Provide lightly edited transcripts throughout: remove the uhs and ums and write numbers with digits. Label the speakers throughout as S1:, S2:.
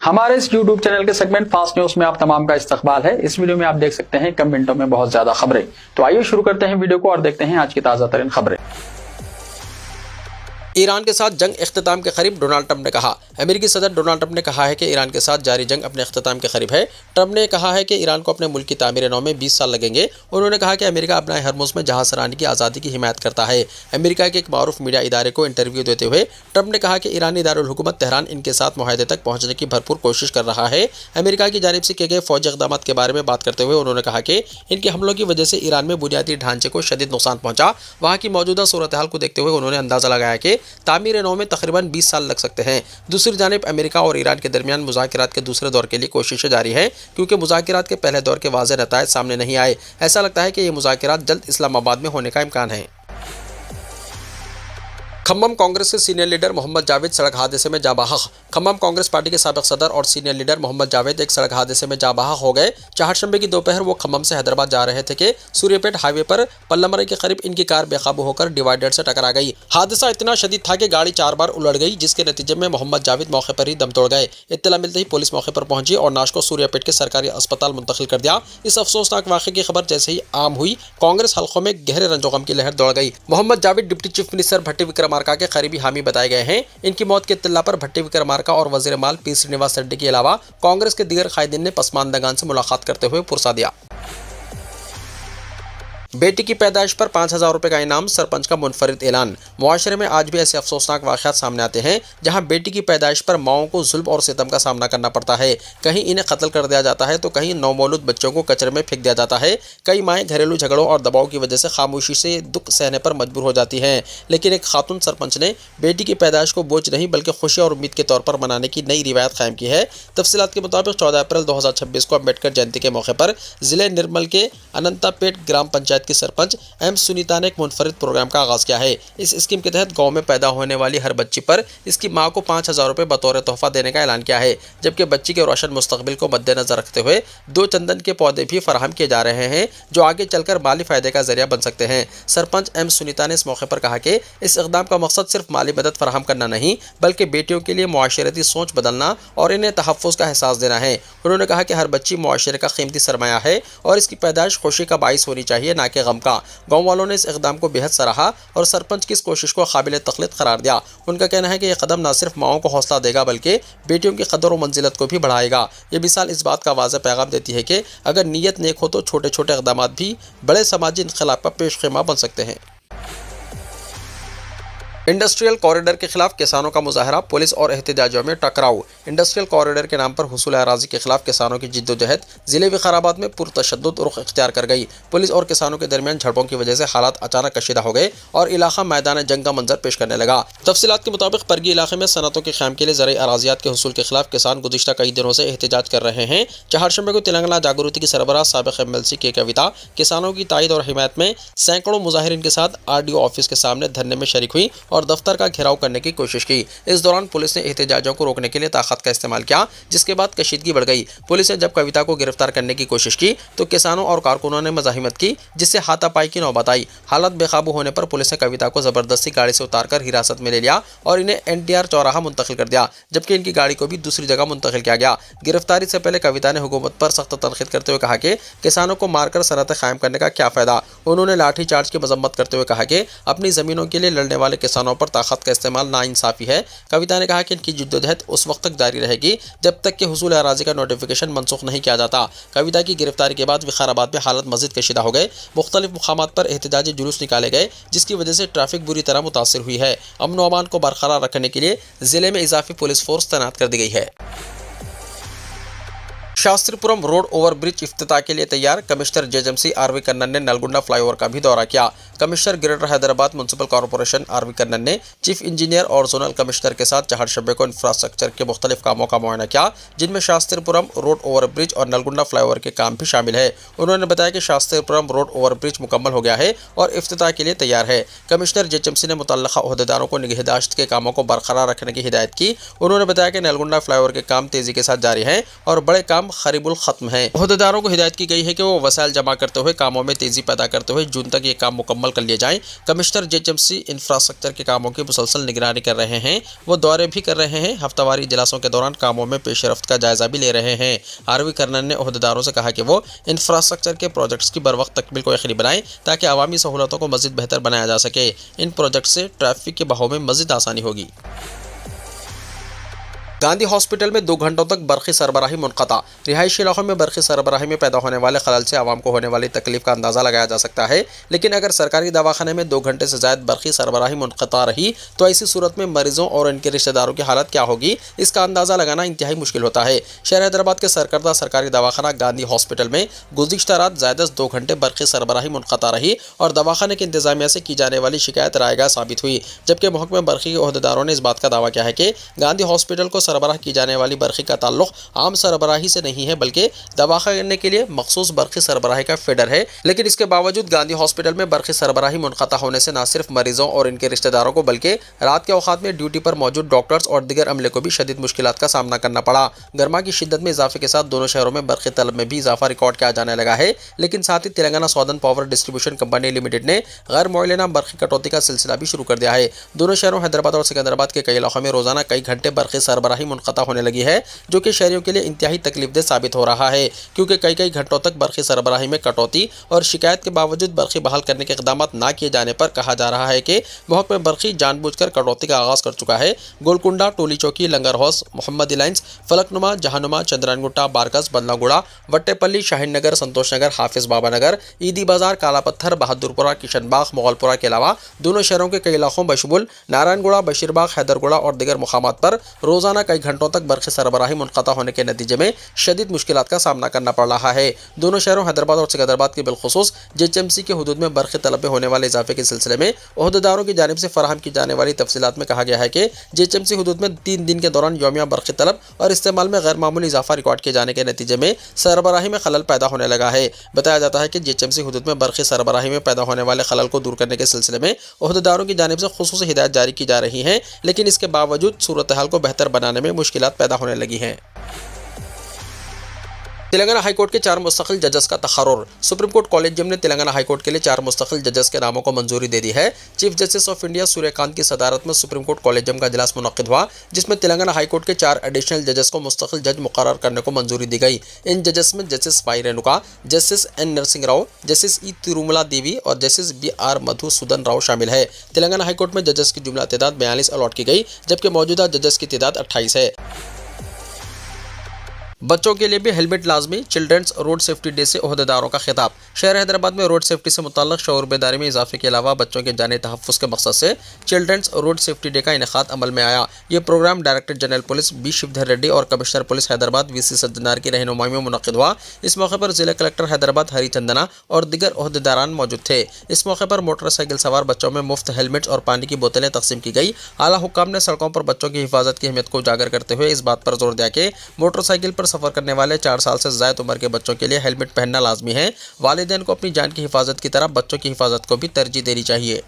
S1: हमारे इस YouTube channel के सेगमेंट फास्ट न्यूज में आप तमाम का इस्तकबाल है। इस वीडियो में आप देख सकते हैं कम मिनटों में बहुत ज्यादा खबरें। तो आइए शुरू करते हैं वीडियो को और देखते हैं आज की ताजा तरीन खबरें।
S2: ईरान के साथ जंग इख्तिताम के करीब, डोनाल्ड ट्रंप ने कहा। अमेरिकी सदर डोनाल्ड ट्रंप ने कहा है कि ईरान के साथ जारी जंग अपने इख्तिताम के करीब है। ट्रंप ने कहा है कि ईरान को अपने मुल्क की तामीर नौ में 20 साल लगेंगे। उन्होंने कहा कि अमेरिका अपनाए हरमुज़ में जहाज़ रानी की आज़ादी की हिमायत करता है। अमेरिका के एक मारूफ मीडिया इदारे को इंटरव्यू देते हुए ट्रंप ने कहा कि ईरानी दारुल हुकूमत तेहरान इनके साथ मुआहदे तक पहुंचने की भरपूर कोशिश कर रहा है। अमेरिका की जानिब से किए गए फौजी इक़दाम के बारे में बात करते हुए उन्होंने कहा कि इनके हमलों की वजह से ईरान में बुनियादी ढांचे को शदीद नुकसान पहुंचा। वहाँ की मौजूदा सूरत हाल को देखते हुए उन्होंने अंदाज़ा लगाया कि तामीर नौ में तकरीबन 20 साल लग सकते हैं। दूसरी जानिब अमेरिका और ईरान के दरमियान मुज़ाकिरात के दूसरे दौर के लिए कोशिशें जारी हैं, क्योंकि मुज़ाकिरात के पहले दौर के वाज़ेह नताइज सामने नहीं आए। ऐसा लगता है कि ये मुज़ाकिरात जल्द इस्लामाबाद में होने का इम्कान है। खम्मम कांग्रेस के सीनियर लीडर मोहम्मद जावेद सड़क हादसे में जाँ बहक। खम्मम कांग्रेस पार्टी के साबिक सदर और सीनियर लीडर मोहम्मद जावेद एक सड़क हादसे में जाँ बहक हो गए। चारशंबे की दोपहर वो खम्मम से हैदराबाद जा रहे थे कि सूर्यपेट हाईवे पर पल्लमरई के करीब इनकी कार बेकाबू होकर डिवाइडर से टकरा गई। हादसा इतना शदीद था कि गाड़ी 4 बार उलट गई, जिसके नतीजे में मोहम्मद जावेद मौके पर ही दम तोड़ गए। इत्तला मिलते ही पुलिस मौके पर पहुंची और नाश को सूर्यपेट के सरकारी अस्पताल मुंतकिल कर दिया। इस अफसोसनाक वाक़े की खबर जैसे ही आम हुई, कांग्रेस हल्कों में गहरे रंजोगम की लहर दौड़ गई। Mohammed Javed deputy chief minister Bhatti Vikramarka के करीबी हामी बताए गए हैं। इनकी मौत के इत्तला पर भट्टी विक्रमार्का और वजीर माल पी श्रीनिवास रेड्डी के अलावा कांग्रेस के दीगर कायदीन ने पसमानदगान से मुलाकात करते हुए पुरसा दिया। बेटी की पैदाइश पर 5,000 रुपये का इनाम, सरपंच का मुनफरिद ऐलान। मुआशरे में आज भी ऐसे अफसोसनाक वाक़यात सामने आते हैं जहां बेटी की पैदाइश पर माओं को जुल्म और सितम का सामना करना पड़ता है। कहीं इन्हें कत्ल कर दिया जाता है तो कहीं नौमौलूद बच्चों को कचरे में फेंक दिया जाता है। कई माएँ घरेलू झगड़ों और दबाव की वजह से खामोशी से दुख सहने पर मजबूर हो जाती हैं। लेकिन एक खातून सरपंच ने बेटी की पैदाइश को बोझ नहीं बल्कि खुशी और उम्मीद के तौर पर मनाने की नई रिवायत कायम की है। तफसीलात के मुताबिक 14 अप्रैल 2026 को अम्बेडकर जयंती के मौके पर ज़िले निर्मल के अनंतापेट ग्राम पंचायत की सरपंच एम सुनीता ने एक मुनफरिद प्रोग्राम का आगाज़ किया है। इस स्कीम के तहत गांव में पैदा होने वाली हर बच्ची पर इसकी मां को 5,000 रुपये बतौर तोहफा देने का ऐलान किया है, जबकि बच्ची के रोशन मुस्तकबिल को मद्देनजर रखते हुए 2 चंदन के पौधे भी फराहम किए जा रहे हैं, जो आगे चलकर माली फ़ायदे का जरिया बन सकते हैं। सरपंच एम सुनीता ने इस मौके पर कहा कि इस इक़दाम का मकसद सिर्फ माली मदद फराहम करना नहीं, बल्कि बेटियों के लिए मुआशरती सोच बदलना और इन्हें तहफ़्फ़ुज़ का एहसास देना है। उन्होंने कहा कि हर बच्ची मुआशरे का कीमती सरमाया है और इसकी पैदाइश खुशी का बाइस होनी चाहिए, ना कि गम का। गाँव वालों ने इस इक़दाम को बेहद सराहा और सरपंच की इस कोशिश को काबिल तक़लीद करार दिया। उनका कहना है कि यह कदम न सिर्फ माओं को हौसला देगा बल्कि बेटियों की कदर और मंजिलत को भी बढ़ाएगा। ये मिसाल इस बात का वाज़ेह पैगाम देती है कि अगर नीयत नेक हो तो छोटे छोटे इक़दाम भी बड़े समाजी इनक़लाब का पेशखेमा बन सकते हैं। इंडस्ट्रियल कॉरिडोर के खिलाफ किसानों का मुजाहरा, पुलिस और एहतजाजियों में टकराव। इंडस्ट्रियल कॉरिडोर के नाम पर हुसूल अराज़ी के खिलाफ किसानों की जिद्दोजहद ज़िले विकाराबाद में पुरतशद्दुद रुख इख्तियार कर गई। पुलिस और किसानों के दरमियान झड़पों की वजह से हालात अचानक कशीदा हो गए और इलाका मैदान जंग का मंजर पेश करने लगा। तफसीलात के मुताबिक परगी इलाके में सनतों के क़याम के लिए ज़रई अराज़ियात के हुसूल के खिलाफ किसान गुज़िश्ता कई दिनों से एहतजाज कर रहे हैं। चारशंबे को तेलंगाना जागृति की सरबराह साबिक़ MLC के कविता किसानों की तायद और हिमायत में सैकड़ों मुजाहिरीन के साथ RDO ऑफिस के सामने धरने में शरीक हुई और दफ्तर का घेराव करने की कोशिश की। इस दौरान पुलिस ने एहतजाजियों को रोकने के लिए ताकत का इस्तेमाल किया, जिसके बाद कशीदगी बढ़ गई। पुलिस ने जब कविता को गिरफ्तार करने की कोशिश की तो किसानों और कारकुनों ने मज़ाहिमत की, जिससे हाथापाई की नौबत आई। हालत बेकाबू होने पर पुलिस ने कविता को ज़बरदस्ती गाड़ी से उतारकर हिरासत में ले लिया और इन्हें NTR चौराहा मुंतकिल कर दिया, जबकि इनकी गाड़ी को भी दूसरी जगह मुंतकिल किया गया। गिरफ्तारी से पहले कविता ने हुकूमत पर सख्त तनकीद करते हुए कहा कि किसानों को मारकर सनतें कायम करने का क्या फ़ायदा। उन्होंने लाठी चार्ज की मजम्मत करते हुए कहा कि अपनी ज़मीनों के लिए लड़ने वाले किसानों पर ताकत का इस्तेमाल नाइंसाफ़ी है। कविता ने कहा कि इनकी जिद्दोजहद उस वक्त तक जारी रहेगी जब तक कि हुसूल अराज़ी का नोटिफिकेशन मनसूख नहीं किया जाता। कविता की गिरफ्तारी के बाद विकाराबाद में हालत मज़ीद कशीदा हो गए। मुख्तलिफ मुकामात पर एहतजाजी जुलूस निकाले गए, जिसकी वजह से ट्रैफिक बुरी तरह मुतासिर हुई है। अमन व अमान को बरकरार रखने के लिए ज़िले में इजाफी पुलिस फोर्स तैनात कर दी गई है। शास्त्रीपुरम रोड ओवर ब्रिज इफ्तिताह के लिए तैयार, कमिश्नर JHMC RV कन्नन ने नलगुंडा फ्लाईओवर का भी दौरा किया। Commissioner greater Hyderabad municipal corporation RV Kannan ने चीफ इंजीनियर और जोनल कमिश्नर के साथ चारशंबे को इंफ्रास्ट्रक्चर के मुख्तलिफ कामों का मुआयना किया, जिनमें शास्त्रीपुरम रोड ओवर ब्रिज और नलगुंडा फ्लाईओवर के काम भी शामिल है। उन्होंने बताया कि शास्त्रीपुरम रोड ओवर ब्रिज मुकम्मल हो गया है और इफ्तिताह के लिए तैयार है। कमिश्नर JHMC ने मुतल्लका ओहदेदारों को निगहदाश्त के कामों को बरकरार रखने की हिदायत की। उन्होंने बताया कि नलगुंडा फ्लाईओवर के काम तेजी के साथ जारी हैं और बड़े काम खरीब उल खत्म है। अहदेदारों को हिदायत की गई है कि वो वसाइल जमा करते हुए कामों में तेजी पैदा करते हुए जून तक ये काम मुकम्मल कर लिए जाएं। कमिश्नर जेएचएमसी इंफ्रास्ट्रक्चर के कामों की मुसलसल निगरानी कर रहे हैं, वो दौरे भी कर रहे हैं। हफ्तावारी इजलासों के दौरान कामों में पेशरफ्त का जायजा भी ले रहे हैं। आरवी कर्नल ने अहदेदारों से कहा कि वो इंफ्रास्ट्रक्चर के प्रोजेक्ट्स की बर वक्त तकमील को यकीनी बनाएं ताकि अवामी सहूलतों को मज़ीद बेहतर बनाया जा सके। इन प्रोजेक्ट से ट्रैफिक के बहाव में मज़ीद आसानी होगी। गांधी हॉस्पिटल में 2 घंटों तक बरक़ी सरबराही मुनक़ता। रिहायशी इलाकों में बरक़ी सरबराही में पैदा होने वाले खलल से आवाम को होने वाली तकलीफ का अंदाज़ा लगाया जा सकता है, लेकिन अगर सरकारी दवाखाने में 2 घंटे से ज़्यादा बरक़ी सरबराही मुनक़ता रही तो ऐसी सूरत में मरीजों और इनके रिश्तेदारों की हालत क्या होगी, इसका अंदाज़ा लगाना इंतहाई मुश्किल होता है। शहर हैदराबाद के सरकर्दा सरकारी दवाखाना गांधी हॉस्पिटल में गुज़िश्ता रात ज़्यादा 2 घंटे बरक़ी सरबराही मुनक़ता रही और दवाखाने की इंतज़ामिया से की जाने वाली शिकायत रायगा साबित हुई, जबकि महकमे बरक़ी के अहदेदारों ने इस बात का दावा किया है कि गांधी हॉस्पिटल को सरबराह की जाने वाली बरक़ी का ताल्लुक आम सरबराही से नहीं है, बल्कि दवाखाने के लिए मखसूस बरक़ी सरबराही का फीडर है। लेकिन इसके बावजूद गांधी हॉस्पिटल में बरक़ी सरबराही मुनक़ता होने से न सिर्फ मरीजों और इनके रिश्तेदारों को बल्कि रात के औक़ात में ड्यूटी पर मौजूद डॉक्टर्स और दीगर अमले को भी शदीद मुश्किलात का सामना करना पड़ा। गर्मा की शिद्दत में इजाफे के साथ दोनों शहरों में बरक़ी तलब में भी इजाफा रिकॉर्ड किया जाने लगा है, लेकिन साथ ही Telangana southern power distribution company limited ने गैर मुअल्लना बरक़ी कटौती का सिलसिला भी शुरू कर दिया है। दोनों शहरों हैदराबाद और सिकंदराबाद के कई इलाकों में रोजाना कई घंटे बरक़ी सरबराही मुनक़ता होने लगी है, जो कि शहरियों के लिए इंतहाई तकलीफदेह साबित हो रहा है, क्योंकि कई घंटों तक बरक़ी सरबराही में कटौती और शिकायत के बावजूद बरक़ी बहाल करने के इक़दाम न किए जाने पर कहा जा रहा है कि महकमा बरक़ी जानबूझकर कटौती का आगाज़ कर चुका है। गोलकुंडा, टोली चौकी, लंगर हाउस, मोहम्मदी लाइन्स, फलकनुमा, जहानुमा, चंद्रानगुट्टा, बारगस, बदलागुड़ा, वट्टेपल्ली, शाहीन नगर, संतोष नगर, हाफिज बाबा नगर, ईदी बाजार, काला पत्थर, बहादुरपुरा, किशनबाग, मोगलपुरा के अलावा दोनों शहरों के कई इलाकों बशमुल नारायणगुड़ा, बशीरबाग, हैदरगुड़ा और दीगर मुकामात पर रोजाना कई घंटों तक बरक़ी सरबराही मुनक़ता होने के नतीजे में शदीद मुश्किलात का सामना करना पड़ रहा है। दोनों शहरों हैदराबाद और सिकंदराबाद के बिलखुसूस जेएचएमसी के हुदूद में बरक़ी तलब में होने वाले इजाफे के सिलसिले में अहदेदारों की जानिब से फराहम की जाने वाली तफसीलात में कहा गया है कि जेएचएमसी हुदूद में 3 दिन के दौरान यौमिया बरक़ी तलब और इस्तेमाल में गैर मामूली इजाफा रिकॉर्ड किए जाने के नतीजे में सरबराही में खलल पैदा होने लगा है। बताया जाता है कि जेएचएमसी हुदूद में बरक़ी सरबराही में पैदा होने वाले खलल को दूर करने के सिलसिले में अहदेदारों की जानिब से खुसूसी हिदायत जारी की जा रही हैं, लेकिन इसके बावजूद सूरत हाल को बेहतर बनाने में मुश्किलात पैदा होने लगी हैं। तेलंगाना हाईकोर्ट के 4 मुस्तकिल जजेस का तकर्रुर। सुप्रीम कोर्ट कॉलेजियम ने तेलंगाना हाईकोर्ट के लिए 4 मुस्तकिल जजेस के नामों को मंजूरी दे दी है। Chief justice of India Suryakant की सदारत में सुप्रीम कोर्ट कॉलेजियम का इजलास मुनक्किद हुआ, जिसमें तेलंगाना हाईकोर्ट के 4 एडिशनल जजेस को मुस्तकिल जज मुकर्रर करने को मंजूरी दी गई। इन जजेस में justice Y Renuka, justice N Narasimha Rao, justice E Tirumala Devi और जस्टिस BR मधुसूदन राव शामिल है। तेलंगाना हाईकोर्ट में जजेस की जुमला तादाद 42 अलॉट की गई, जबकि मौजूदा जजेस की तादाद 28 है। बच्चों के लिए भी हेलमेट लाजमी, चिल्ड्रंस रोड सेफ्टी डे से ओहदेदारों का खिताब। शहर हैदराबाद में रोड सेफ्टी से मुताल्लिक़ शऊर बेदारी में इजाफे के अलावा बच्चों के जाने तहफ़्फ़ुज़ के मकसद से चिल्ड्रंस रोड सेफ्टी डे का इनेकाद अमल में आया। ये program director general police B Shivdhar Reddy और commissioner police Hyderabad VC Sajjanar की रहनुमाई में मुनक्किद हुआ। इस मौके पर जिला कलेक्टर हैदराबाद हरिचंदना और दीगर ओहदेदारान मौजूद थे। इस मौके पर मोटरसाइकिल सवार बच्चों में मुफ्त हेलमेट्स और पानी की बोतलें तकसीम की गई। आला हुक्काम ने सड़कों पर बच्चों की हिफाजत की अहमियत को उजागर करते हुए इस बात पर जोर दिया कि मोटरसाइकिल पर सफ़र करने वाले 4 साल से ज़्यादा उम्र के बच्चों के लिए हेलमेट पहनना लाजमी है। वालिदैन को अपनी जान की हिफाजत की तरह बच्चों की हिफाजत को भी तरजीह देनी चाहिए।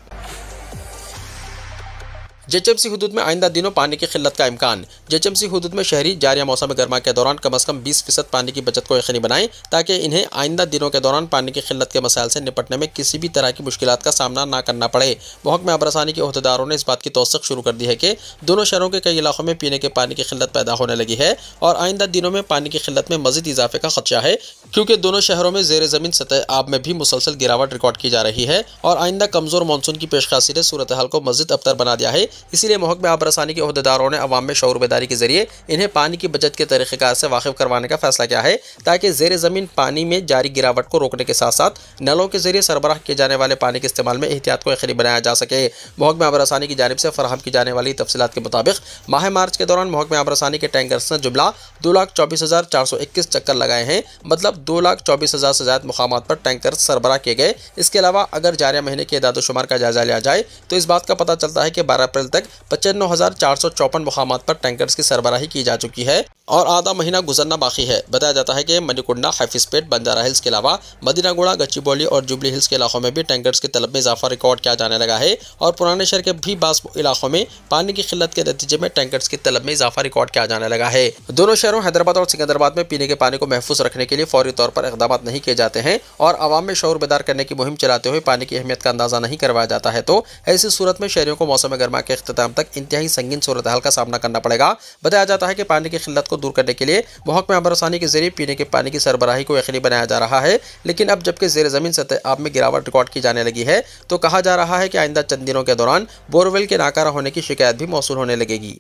S2: जेएचएमसी हुदूद में आइंदा दिनों पानी की किल्लत का इम्कान। जेएचएमसी हुदूद में शहरी जारिया मौसम गर्मा के दौरान कम अज़ कम 20% पानी की बचत को यकीनी बनाएं, ताकि इन्हें आइंदा दिनों के दौरान पानी की किल्लत के मसाइल से निपटने में किसी भी तरह की मुश्किलात का सामना ना करना पड़े। महकमा आबरसानी के ओहदेदारों ने इस बात की तौसीक़ शुरू कर दी है कि दोनों शहरों के कई इलाकों में पीने के पानी की किल्लत पैदा होने लगी है और आइंदा दिनों में पानी की किल्लत में मज़ीद इजाफे का खदशा है, क्योंकि दोनों शहरों में ज़ेर ज़मीन सतह आब में भी मुसलसल गिरावट रिकॉर्ड की जा रही है और आइंदा कमज़ोर मानसून की पेशकशी ने सूरत हाल को मज़ीद अबतर बना दिया है। इसीलिए महकमा आबरसानी के ओहदेदारों ने अवाम में शऊर बेदारी के जरिए इन्हें पानी की बचत के तरीक़ेकार से वाकिफ़ करवाने का फैसला किया है, ताकि ज़ेर ज़मीन पानी में जारी गिरावट को रोकने के साथ साथ नलों के जरिए सरबराह किए जाने वाले पानी के इस्तेमाल में एहतियात को यकीनी बनाया जा सके। महकमा आबरसानी की जानिब से फराहम की जाने वाली तफसीलात के मुताबिक माह मार्च के दौरान महकमा आबरसानी के टैंकर्स ने जुमला 2,24,421 चक्कर लगाए हैं, मतलब 2,24,000 से ज़्यादा मुकामात पर टैंकर सरबराह किए गए। इसके अलावा अगर जारिया महीने के इदाद शुमार का जायजा लिया जाए तो इस बात का पता चलता है कि 12 अप्रैल اپریل تک 95,454 مقامات پر ٹینکرز کی سربراہی کی جا چکی ہے اور آدھا مہینہ گزرنا باقی ہے۔ بتایا جاتا ہے کہ منیکنڈا، حفیظ پیٹ، بنجارہ ہلز کے علاوہ مدینہ گوڑا، گچی بولی اور جوبلی ہلز کے علاقوں میں بھی ٹینکرز کی طلب میں اضافہ ریکارڈ کیا جانے لگا ہے اور پرانے شہر کے بھی بعض علاقوں میں پانی کی قلت کے نتیجے میں ٹینکرز کی طلب میں اضافہ ریکارڈ کیا جانے لگا ہے۔ دونوں شہروں حیدرآباد اور سکندرآباد میں پینے کے پانی کو محفوظ رکھنے کے لیے فوری طور پر اقدامات نہیں کیے جاتے ہیں اور عوام میں شعور بیدار کرنے کی مہم چلاتے ہوئے پانی کی اہمیت کا اندازہ نہیں کروایا جاتا ہے، تو ایسی صورت میں شہریوں کو موسم گرما کے اختتام تک انتہائی سنگین صورتحال کا سامنا کرنا پڑے گا۔ بتایا جاتا ہے کہ پانی کی قلت کو دور کرنے کے لیے محکمہ آبرسانی کے ذریعے پینے کے پانی کی سربراہی کو یقینی بنایا جا رہا ہے، لیکن اب جبکہ زیر زمین سطح آب میں گراوٹ ریکارڈ کی جانے لگی ہے تو کہا جا رہا ہے کہ آئندہ چند دنوں کے دوران بورویل کے ناکارہ ہونے کی شکایت بھی موصول ہونے لگے گی۔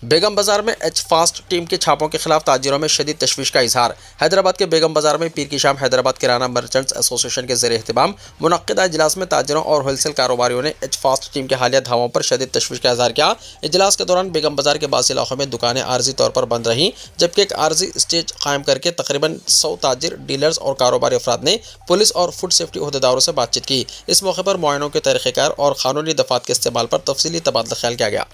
S2: بیگم بازار میں ایچ فاسٹ ٹیم کے چھاپوں کے خلاف تاجروں میں شدید تشویش کا اظہار۔ حیدرآباد کے بیگم بازار میں پیر کی شام حیدرآباد کرانہ مرچنٹس ایسوسی ایشن کے زیر اہتمام منعقدہ اجلاس میں تاجروں اور ہول سیل کاروباریوں نے ایچ فاسٹ ٹیم کے حالیہ دھاووں پر شدید تشویش کا اظہار کیا۔ اجلاس کے دوران بیگم بازار کے بعض علاقوں میں دکانیں عارضی طور پر بند رہیں، جبکہ ایک عارضی اسٹیج قائم کر کے تقریباً 100 تاجر، ڈیلرز اور کاروباری افراد نے پولیس اور فوڈ سیفٹی عہدیداروں سے بات چیت کی۔ اس موقع پر معائنوں کے طریقہ کار اور قانونی دفعات کے استعمال پر تفصیلی تبادلہ خیال کیا گیا۔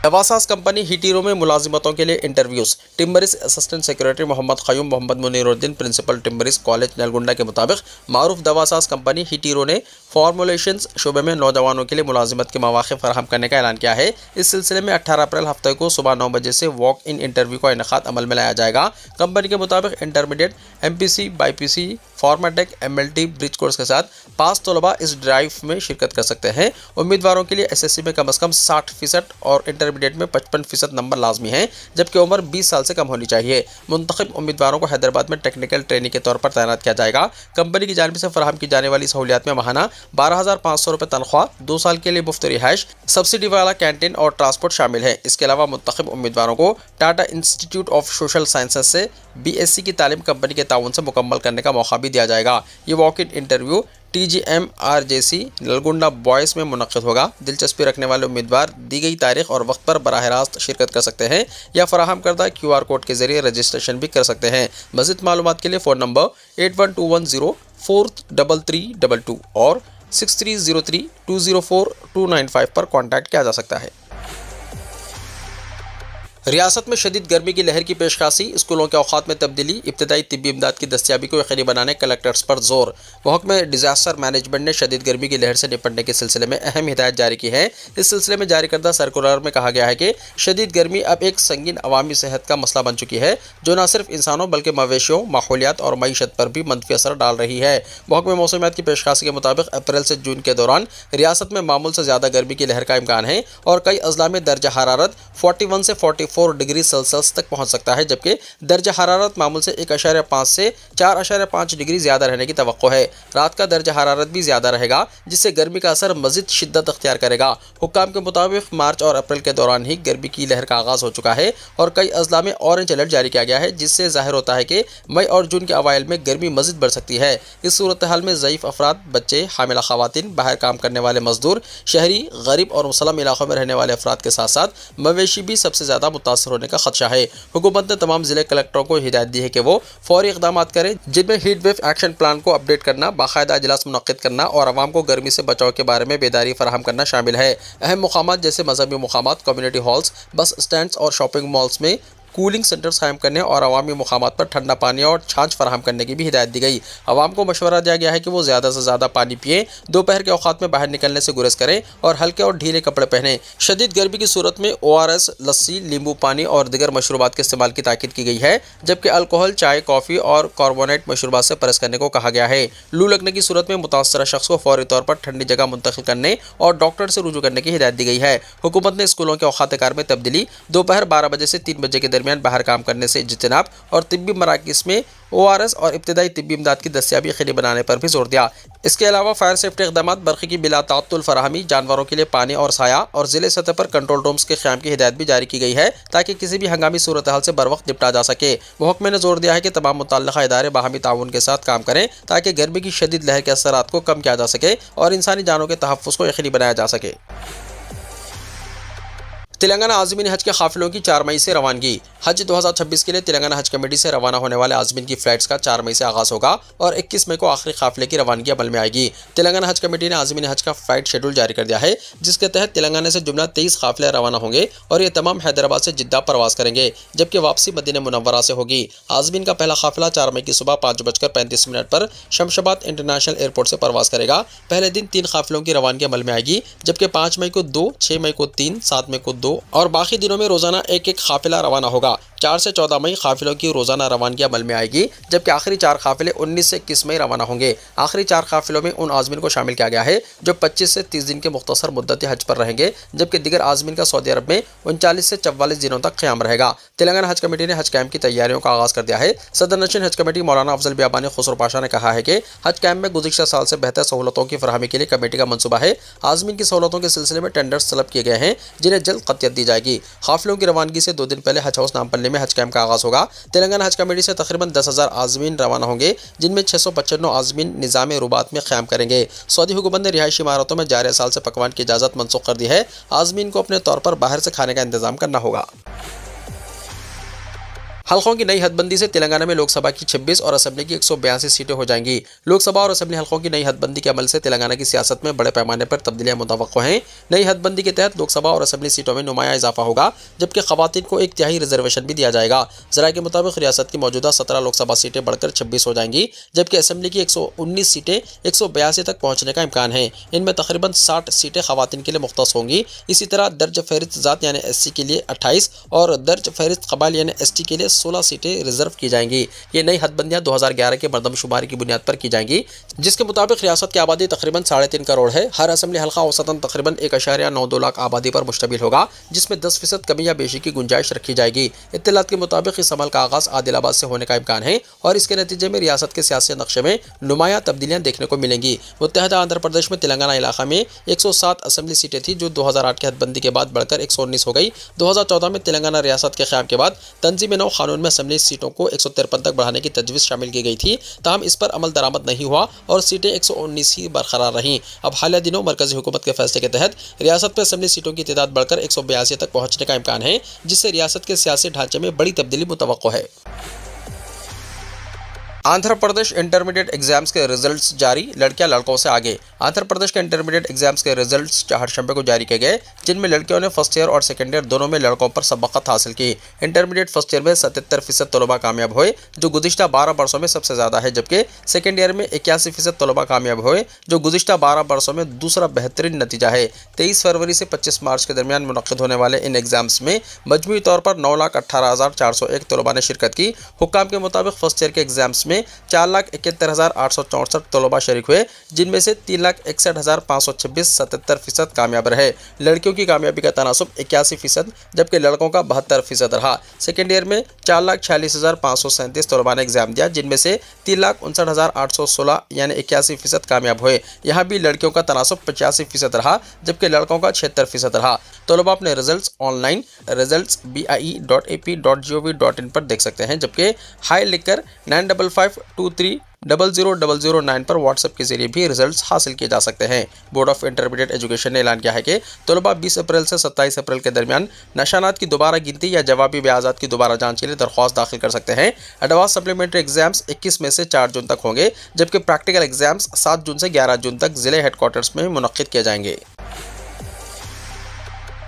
S2: دواساز کمپنی ہیٹیرو میں ملازمتوں کے لیے انٹرویوز۔ ٹمبرز اسسٹنٹ سیکریٹری محمد قیوم محمد منیر الدین پرنسپل ٹمبرز کالج نلگنڈا کے مطابق معروف دواساز کمپنی ہیٹیرو نے فارمولیشنز شعبے میں نوجوانوں کے لیے ملازمت کے مواقع فراہم کرنے کا اعلان کیا ہے۔ اس سلسلے میں 18 اپریل ہفتے کو صبح 9 بجے سے واک ان انٹرویو کا انعقاد عمل میں لایا جائے گا۔ کمپنی کے مطابق intermediate, M P C, Bi P C, فارمیٹیک، M L T, bridge course کے ساتھ پاس طلباء اس ڈرائیو میں شرکت کر سکتے ہیں۔ امیدواروں کے لیے ایس ایس سی میں کم از کم 60% اور انٹرمیڈیٹ میں 55% نمبر لازمی ہیں، جبکہ عمر 20 سال سے کم ہونی چاہیے۔ منتخب امیدواروں کو حیدرآباد میں ٹیکنیکل ٹریننگ کے طور پر تعینات کیا جائے گا۔ کمپنی کی جانب سے فراہم کی جانے والی سہولیات میں ماہانہ 12,500 روپے تنخواہ، 2 سال کے لیے مفت رہائش، سبسڈی والا کینٹین اور ٹرانسپورٹ شامل ہے۔ اس کے علاوہ منتخب امیدواروں کو ٹاٹا انسٹی ٹیوٹ آف سوشل سائنسز سے BSc کی تعلیم کمپنی کے تعاون سے مکمل کرنے کا موقع بھی دیا جائے گا۔ یہ walk in interview TGMRJC Nalgonda boys میں منعقد ہوگا۔ دلچسپی رکھنے والے امیدوار دی گئی تاریخ اور وقت پر براہ راست شرکت کر سکتے ہیں یا فراہم کردہ QR کوڈ کے ذریعے رجسٹریشن بھی کر سکتے ہیں۔ مزید معلومات کے لیے فون نمبر 8121043322 اور 6303204295 پر کانٹیکٹ کیا جا سکتا ہے۔ ریاست میں شدید گرمی کی لہر کی پیش خاصی، اسکولوں کے اوقات میں تبدیلی، ابتدائی طبی امداد کی دستیابی کو یقینی بنانے کلکٹرز پر زور۔ محکمہ ڈیزاسٹر مینجمنٹ نے شدید گرمی کی لہر سے نپٹنے کے سلسلے میں اہم ہدایت جاری کی ہے۔ اس سلسلے میں جاری کردہ سرکولر میں کہا گیا ہے کہ شدید گرمی اب ایک سنگین عوامی صحت کا مسئلہ بن چکی ہے، جو نہ صرف انسانوں بلکہ مویشیوں، ماحولیات اور معیشت پر بھی منفی اثر ڈال رہی ہے۔ محکمہ موسمیات کی پیش خاصی کے مطابق اپریل سے جون کے دوران ریاست میں معمول سے زیادہ گرمی کی لہر کا امکان ہے اور کئی اضلاع میں درجہ حرارت 41 سے 44 ڈگری سیلسیس تک پہنچ سکتا ہے، جبکہ درجہ حرارت معمول سے 1.5 سے 4.5 ڈگری زیادہ رہنے کی توقع ہے۔ رات کا درجہ حرارت بھی زیادہ رہے گا، جس سے گرمی کا اثر مزید شدت اختیار کرے گا۔ حکام کے مطابق مارچ اور اپریل کے دوران ہی گرمی کی لہر کا آغاز ہو چکا ہے اور کئی اضلاع میں اورنج الرٹ جاری کیا گیا ہے، جس سے ظاہر ہوتا ہے کہ مئی اور جون کے اوائل میں گرمی مزید بڑھ سکتی ہے۔ اس صورتحال میں ضعیف افراد، بچے، حاملہ خواتین، باہر کام کرنے والے مزدور، شہری، غریب اور مسلم علاقوں میں رہنے والے افراد کے ساتھ ساتھ مویشی بھی سب سے زیادہ متاثر ہونے کا خدشہ ہے۔ حکومت نے تمام ضلع کلکٹروں کو ہدایت دی ہے کہ وہ فوری اقدامات کریں، جن میں ہیٹ ویو ایکشن پلان کو اپڈیٹ کرنا، باقاعدہ اجلاس منعقد کرنا اور عوام کو گرمی سے بچاؤ کے بارے میں بیداری فراہم کرنا شامل ہے۔ اہم مقامات جیسے مذہبی مقامات، کمیونٹی ہالز، بس اسٹینڈز اور شاپنگ مالز میں کولنگ سینٹرز قائم کرنے اور عوامی مقامات پر ٹھنڈا پانی اور چھاچھ فراہم کرنے کی بھی ہدایت دی گئی۔ عوام کو مشورہ دیا گیا ہے کہ وہ زیادہ سے زیادہ پانی پئیں، دوپہر کے اوقات میں باہر نکلنے سے گریز کریں اور ہلکے اور ڈھیلے کپڑے پہنیں۔ شدید گرمی کی صورت میں ORS، لسی، لیمبو پانی اور دیگر مشروبات کے استعمال کی تاکید کی گئی ہے، جبکہ الکوہل، چائے، کافی اور کاربونیٹ مشروبات سے پرہیز کرنے کو کہا گیا ہے۔ لو لگنے کی صورت میں متاثرہ شخص کو فوری طور پر ٹھنڈی جگہ منتقل کرنے اور ڈاکٹر سے رجوع کرنے کی ہدایت دی گئی ہے۔ حکومت نے اسکولوں کے اوقات کار میں تبدیلی، دوپہر 12 بجے سے 3 بجے کے درمیان باہر کام کرنے سے اجتناب اور طبی مراکز میں ORS اور ابتدائی طبی امداد کی دستیابی یقینی بنانے پر بھی زور دیا۔ اس کے علاوہ فائر سیفٹی اقدامات، برقی کی بلا تعطل فراہمی، جانوروں کے لیے پانی اور سایہ اور ضلع سطح پر کنٹرول رومز کے قیام کی ہدایت بھی جاری کی گئی ہے تاکہ کسی بھی ہنگامی صورتحال سے بروقت نپٹا جا سکے۔ محکمے نے زور دیا ہے کہ تمام متعلقہ ادارے باہمی تعاون کے ساتھ کام کریں تاکہ گرمی کی شدید لہر کے اثرات کو کم کیا جا سکے اور انسانی جانوں کے تحفظ کو یقینی بنایا جا سکے۔ تلنگانہ عازمین حج کے قافلوں کی 4 مئی سے روانگی۔ हज 2026 के लिए तेलंगाना हज कमेटी से रवाना होने वाले आज़मीन की फ़्लाइट्स का 4 मई से आगाज़ होगा और 21 मई को आखिरी काफ़िले की रवानगी अमल में आएगी। तेलंगाना हज कमेटी ने आज़मीन हज का फ़्लाइट शेड्यूल जारी कर दिया है, जिसके तहत तेलंगाना से जुमला 23 काफ़िले रवाना होंगे और ये तमाम हैदराबाद से जिद्दा परवास करेंगे, जबकि वापसी मदीना मुनव्वरा से होगी। आज़मीन का पहला काफ़िला 4 मई की सुबह 5:35 पर शमशाबाद इंटरनेशनल एयरपोर्ट से परवास करेगा। पहले दिन 3 काफ़िलों की रवानगी अमल में आएगी, जबकि 5 मई को 2, 6 मई को 3, 7 मई को 2 और बाकी दिनों में रोजाना एक काफ़िला रवाना होगा। 4 से 14 मई काफ़िलों की रोजाना रवानगी अमल में आएगी, जबकि आखिरी 4 काफ़िले 19 से 21 मई रवाना होंगे। आखिरी 4 काफ़िलों में उन आज़मीन को शामिल किया गया है जो 25 से 30 दिन के मुख्तसर मुद्दती हज पर रहेंगे, जबकि दीगर आज़मीन का सऊदी अरब में 39 से 44 दिनों तक क़याम रहेगा। तेलंगाना हज कमेटी ने हज कैंप की तैयारियों का आगाज़ कर दिया है। सदर नशीन हज कमेटी मौलाना अफजल बियाबानी खुसरो पाशा ने कहा है कि हज कैंप में गुज़िश्ता साल से बेहतर सहूलतों की फराहमी के लिए कमेटी का मंसूबा है। आज़मीन की सहूलतों के सिलसिले में टेंडर्स तलब किए गए हैं, जिन्हें जल्द क़तियत दी जाएगी। काफ़िलों की रवानगी से 2 दिन पहले हज हाउस नामपल्ली में हज कैंप का आगाज़ होगा। तेलंगाना हज कमेटी से तकरीबन 10,000 आज़मीन रवाना होंगे, जिनमें 695 आज़मीन निज़ाम रुबात में क़याम करेंगे। सऊदी हुकूमत ने रिहायशी इमारतों में जारी साल से पकवान की इजाज़त मनसूख कर दी है। आज़मीन को अपने तौर पर बाहर से खाने का इंतज़ाम करना होगा। हल्कों की नई हदबंदी से तेलंगाना में लोकसभा की 26 और असेंबली की 182 सीटें हो जाएंगी। लोकसभा और असेंबली हल्कों की नई हदबंदी के अमल से तेलंगाना की सियासत में बड़े पैमाने पर तब्दीलियां मुतवक्को हैं। नई हदबंदी के तहत लोकसभा और असेंबली सीटों में नुमाया इजाफा होगा, जबकि खवातीन को 1/3 रिजर्वेशन भी दिया जाएगा। ज़राए के मुताबिक रियासत की मौजूदा 17 लोकसभा सीटें बढ़कर 26 हो जाएंगी, जबकि असेंबली की 119 सीटें 182 तक पहुँचने का इम्कान है। इनमें तकरीबन 60 सीटें खवातीन के लिए मुख्तस होंगी। इसी तरह दर्ज फहरिस्त ज़ात यानी SC के लिए 28 और दर्ज फहरिस्त कबाइल यानी ST के लिए 16 सीटें रिजर्व की जाएंगी। ये नई हदबंदियां 2011 के मरदमशुमारी की बुनियाद पर की जाएंगी, जिसके मुताबिक रियासत की आबादी तकरीबन 3.5 करोड़ है। हर असेंबली हल्का औसतन तकरीबन 1.92 लाख आबादी पर मुश्तमिल होगा, जिसमें 10% कमी या बेशी की गुंजाइश रखी जाएगी। इत्तलात के मुताबिक इस अमल का आगाज़ आदिलाबाद से होने का इम्कान है और इसके नतीजे में रियासत के सियासी नक्शे में नुमाया तब्दीलियां देखने को मिलेंगी। मुत्तहदा आंध्र प्रदेश में तेलंगाना इलाका में 107 असेंबली सीटें थी, जो 2008 की हदबंदी के बाद बढ़कर 119 हो गई। 2014 में तेलंगाना रियासत के क़याम के बाद तंजीम-ए-नौ कानून में असेंबली सीटों को 153 तक बढ़ाने की तजवीज़ शामिल की गई थी, ताहम इस पर अमल दरामद नहीं हुआ और सीटें 119 ही बरकरार रहीं। अब हालिया दिनों मरकज़ी हुकूमत के फैसले के तहत रियासत में असेंबली सीटों की तादाद बढ़कर 182 तक पहुँचने का इम्कान है, जिससे रियासत के सियासी ढांचे में बड़ी तब्दीली मुतवक्को है। आंध्र प्रदेश इंटरमीडिएट एग्जाम्स के रिजल्ट्स जारी, लड़कियां लड़कों से आगे। आंध्र प्रदेश के इंटरमीडिएट एग्जाम्स के रिजल्ट्स हरशंबे को जारी किए गए, जिनमें लड़कियों ने फर्स्ट ईयर और सेकेंड ईयर दोनों में लड़कों पर सबकत हासिल की। इंटरमीडिएट फर्स्ट ईयर में 77% तलबा कामयाब हुए, जो गुज़िश्ता 12 बरसों में सबसे ज़्यादा है, जबकि सेकेंड ईयर में 81% तलबा कामयाब हुए, जो गुज़िश्ता 12 बरसों में दूसरा बेहतरीन नतीजा है। 23 फरवरी से 25 मार्च के दरमियान मुनक़्क़िद होने वाले इन एग्जाम्स में मजमूई तौर पर 9,18,401 तलबा ने शिरकत की। हुक्काम के मुताबिक फर्स्ट ईयर के एग्जाम्स में 4,71,864 तलबा शरीक हुए, जिनमें से 3,61,526 77% कामयाब रहे। लड़कियों की कामयाबी का तनासुब 81%, जबकि लड़कों का 72% रहा। सेकेंड ईयर में 4,46,537 तलबा ने एग्जाम दिया, जिनमें से 3,59,816 यानी 81% कामयाब हुए। यहाँ भी लड़कियों का तनासुब 85% रहा, जबकि लड़कों का 76% रहा। तलबा अपने रिजल्ट्स ऑनलाइन results.bie.ap.gov.in पर देख सकते हैं, जबकि हाई लिखकर 9552300009 पर व्हाट्सएप के जरिए भी रिजल्ट्स हासिल किए जा सकते हैं। बोर्ड ऑफ इंटरमीडिएट एजुकेशन ने ऐलान किया है कि तलबा 20 अप्रैल से 27 अप्रैल के दरमियान नशानात की दोबारा गिनती या जवाबी ब्याजात की दोबारा जांच के लिए दरख्वास्त दाखिल कर सकते हैं। एडवांस सप्लीमेंट्री एग्जाम्स 21 मई से 4 जून तक होंगे, जबकि प्रैक्टिकल एग्जाम्स 7 जून से 11 जून तक जिले हेडक्वार्टर्स में मुनक़्क़िद किए जाएंगे।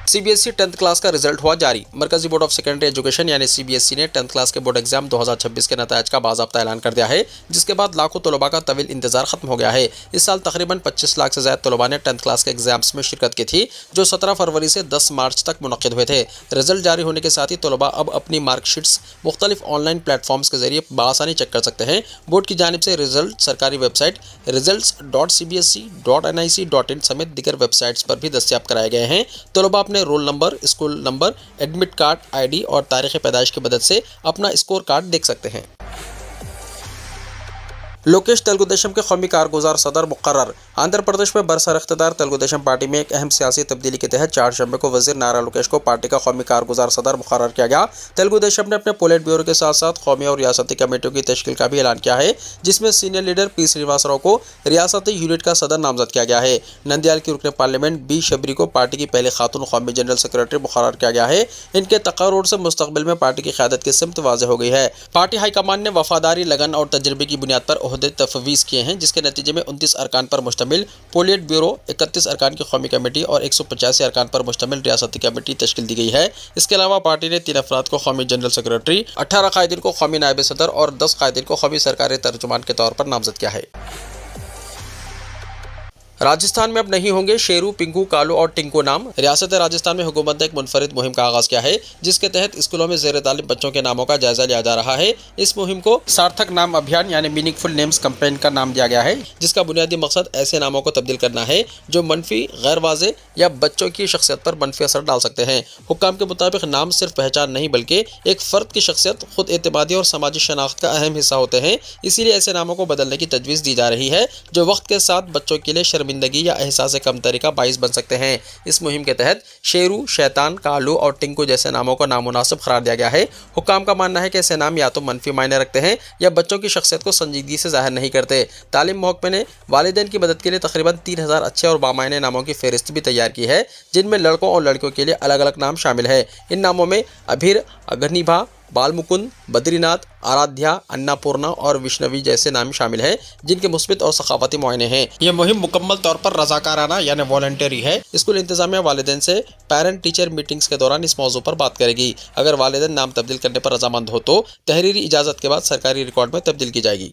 S2: CBSE 10th क्लास का रिजल्ट हुआ जारी। मरकजी बोर्ड ऑफ सेकेंडरी एजुकेशन यानी CBSE ने 10th क्लास के बोर्ड एग्जाम 2026 के नतायज का बाज़ाब्ता ऐलान कर दिया है, जिसके बाद लाखों तलबा का तवील इंतजार खत्म हो गया है। इस साल तकरीबन 25 लाख से ज़्यादा तलबा ने 10th क्लास के एग्जाम्स में शिरकत की थी, जो 17 फरवरी से 10 मार्च तक मुनक़्क़िद हुए थे। रिजल्ट जारी होने के साथ ही तलबा अब अपनी मार्कशीट्स मुख्तलिफ ऑनलाइन प्लेटफॉर्म्स के जरिए बआसानी चेक कर सकते हैं। बोर्ड की जानिब से रिजल्ट सरकारी वेबसाइट results.cbse.nic.in समेत दीगर वेबसाइट्स पर भी दस्तियाब कराए गए हैं। तलबा अपने roll number, school number, admit card, ID और तारीख़ पैदाइश की मदद से अपना स्कोर कार्ड देख सकते हैं। लोकेश तेलुगुदेशम के कौमी कारगुजार सदर मुकर्रर। आंध्र प्रदेश में बरसर इख्तिदार तेलुगु देशम पार्टी में एक अहम सियासी तब्दीली के तहत 4 शंबे को वजीर नारा लोकेश को पार्टी का कौमी कारगुजार सदर मुकर्रर किया गया। तेलुगु देशम ने अपने पोलिट ब्यूरो के साथ साथ कौमी और रियासती कमेटियों की तश्कील का भी ऐलान किया है, जिसमें senior leader P Srinivas Rao को रियासती यूनिट का सदर नामजद किया गया है। नंदियाल की रुकने पार्लियामेंट बी शबरी को पार्टी की पहले खातून कौमी जनरल सेक्रेटरी मुकर्रर किया गया है। इनके तकर्रुर से मुस्तकबिल में पार्टी की क़यादत की सिमत वाज़ेह हो गई है। पार्टी हाईकमान ने वफादारी, लगन और तजर्बे की बुनियाद पर ओहदे तफवीज़ किए हैं, जिसके नतीजे में 29 अरकान पर मुश्तमिल पोलिट ब्यूरो, 31 अरकान की कौमी कमेटी और 185 अरकान पर मुश्तमिल रियासती कमेटी तश्कील दी गई है। इसके अलावा पार्टी ने 3 अफराद को कौमी जनरल सेक्रेटरी, 18 कायदीन को कौमी नायब सदर और 10 कायदीन को कौमी सरकारी तर्जुमान के तौर पर नामजद किया है। राजस्थान में अब नहीं होंगे शेरू, पिंकू, कालू और टिंकू नाम। रियासत राजस्थान में हुकूमत ने एक मुनफरिद मुहिम का आगाज किया है, जिसके तहत स्कूलों में ज़ेर तालीम बच्चों के नामों का जायजा लिया जा रहा है। इस मुहिम को सार्थक नाम अभियान यानी मीनिंगफुल नेम्स कैंपेन का नाम दिया गया है, जिसका बुनियादी मकसद ऐसे नामों को तब्दील करना है जो मनफी, गैर वाज़ेह या बच्चों की शख्सियत पर मनफी असर डाल सकते हैं। हुक्काम के मुताबिक नाम सिर्फ पहचान नहीं बल्कि एक फ़र्द की शख्सियत, खुद एतमादी और समाजी शनाख्त का अहम हिस्सा होते हैं। इसीलिए ऐसे नामों को बदलने की तजवीज़ दी जा रही है जो वक्त के साथ बच्चों के लिए शर्मिंदगी या एहसास से कम तरीका बाइस बन सकते हैं। इस मुहिम के तहत शेरू, शैतान, कालू और टिंकू जैसे नामों को नामुनासिब करार दिया गया है। हुक्काम का मानना है कि ऐसे नाम या तो मनफी मायने रखते हैं या बच्चों की शख्सियत को संजीदगी से जाहिर नहीं करते। तालीम महकमे ने वालिदैन की मदद के लिए तकरीबन 3000 अच्छे और बामायने नामों की फहरिस्त भी तैयार की है, जिनमें लड़कों और लड़कियों के लिए अलग अलग नाम शामिल है। इन नामों में अभिर, अग्निभा, बालमुकुंद, बद्रीनाथ, आराध्या, अन्नापूर्णा और विष्णवी जैसे नाम शामिल हैं, जिनके मुस्बित और सखावती मुआयने हैं। यह मुहिम मुकम्मल तौर पर रज़ाकाराना यानी वॉलंटरी है। स्कूल इंतजामिया वालिदैन से पेरेंट टीचर मीटिंग्स के दौरान इस मौजू पर बात करेगी। अगर वालिदैन नाम तब्दील करने पर रजामंद हो तो तहरीरी इजाज़त के बाद सरकारी रिकॉर्ड में तब्दील की जाएगी।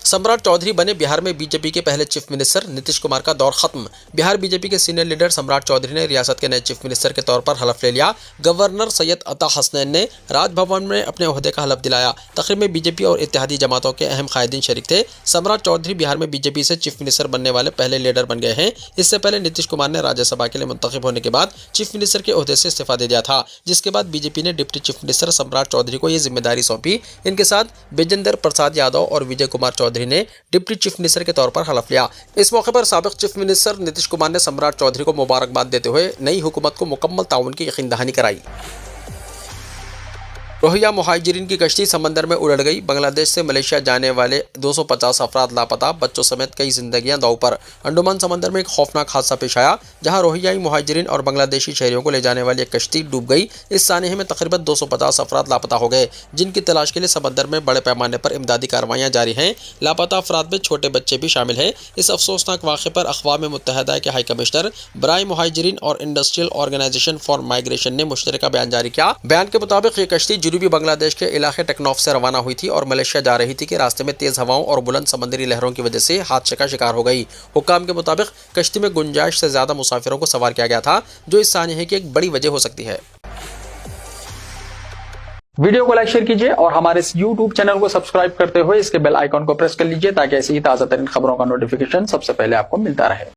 S2: सम्राट चौधरी बने बिहार में बीजेपी के पहले चीफ मिनिस्टर। नीतीश कुमार का दौर खत्म। बिहार बीजेपी के सीनियर लीडर सम्राट चौधरी ने रियासत के नए चीफ मिनिस्टर के तौर पर हलफ ले लिया। गवर्नर सैयद अता हसनैन ने राजभवन में अपने ओहदे का हलफ दिलाया। तकरीब में बीजेपी और इत्तेहादी जमातों के अहम कायदीन शरीक थे। सम्राट चौधरी बिहार में बीजेपी से चीफ मिनिस्टर बनने वाले पहले लीडर बन गए हैं। इससे पहले नीतीश कुमार ने राज्यसभा के लिए मुंतखब होने के बाद चीफ मिनिस्टर के ओहदे से इस्तीफा दे दिया था, जिसके बाद बीजेपी ने डिप्टी चीफ मिनिस्टर सम्राट चौधरी को यह जिम्मेदारी सौंपी। इनके साथ बिजेंद्र प्रसाद यादव और विजय कुमार चौधरी ने डिप्टी चीफ मिनिस्टर के तौर पर हलफ लिया। इस मौके पर साबिक चीफ मिनिस्टर नीतीश कुमार ने सम्राट चौधरी को मुबारकबाद देते हुए नई हुकूमत को मुकम्मल ताउन की यकीन दहानी कराई। रोहिंग्या मुहाजिरीन की कश्ती समंदर में उलट गई। बांग्लादेश से मलेशिया जाने वाले 250 अफराद लापता, बच्चों समेत कई जिंदगियां दांव पर। अंडमान समंदर में एक खौफनाक हादसा पेश आया, जहां रोहिंग्याई मुहाजिरीन और बांग्लादेशी शहरियों को ले जाने वाली एक कश्ती डूब गई। इस सानहे में तकरीबन 250 अफराद लापता हो गए, जिनकी तलाश के लिए समंदर में बड़े पैमाने पर इमदादी कार्रवाइयां जारी हैं। लापता अफराद में छोटे बच्चे भी शामिल हैं। इस अफसोसनाक वाक़े पर अक़वाम मुत्तहिदा के हाई कमिश्नर बराए मुहाजिरीन और इंडस्ट्रियल ऑर्गेनाइजेशन फॉर माइग्रेशन ने मुश्तरका बयान जारी किया। बयान के मुताबिक ये कश्ती जनूबी बांग्लादेश के इलाके टेक्नॉफ से रवाना हुई थी और मलेशिया जा रही थी कि रास्ते में तेज हवाओं और बुलंद समंदरी लहरों की वजह से हादसे का शिकार हो गई। हुक्काम के मुताबिक कश्ती में गुंजाइश से ज्यादा मुसाफिरों को सवार किया गया था, जो इस सानहे की एक बड़ी वजह हो सकती है।
S1: वीडियो को लाइक शेयर कीजिए और हमारे इस YouTube चैनल को सब्सक्राइब करते हुए इसके बेल आइकॉन को प्रेस कर लीजिए, ताकि ऐसी ही ताज़ा तरीन खबरों का नोटिफिकेशन सबसे पहले आपको मिलता रहे।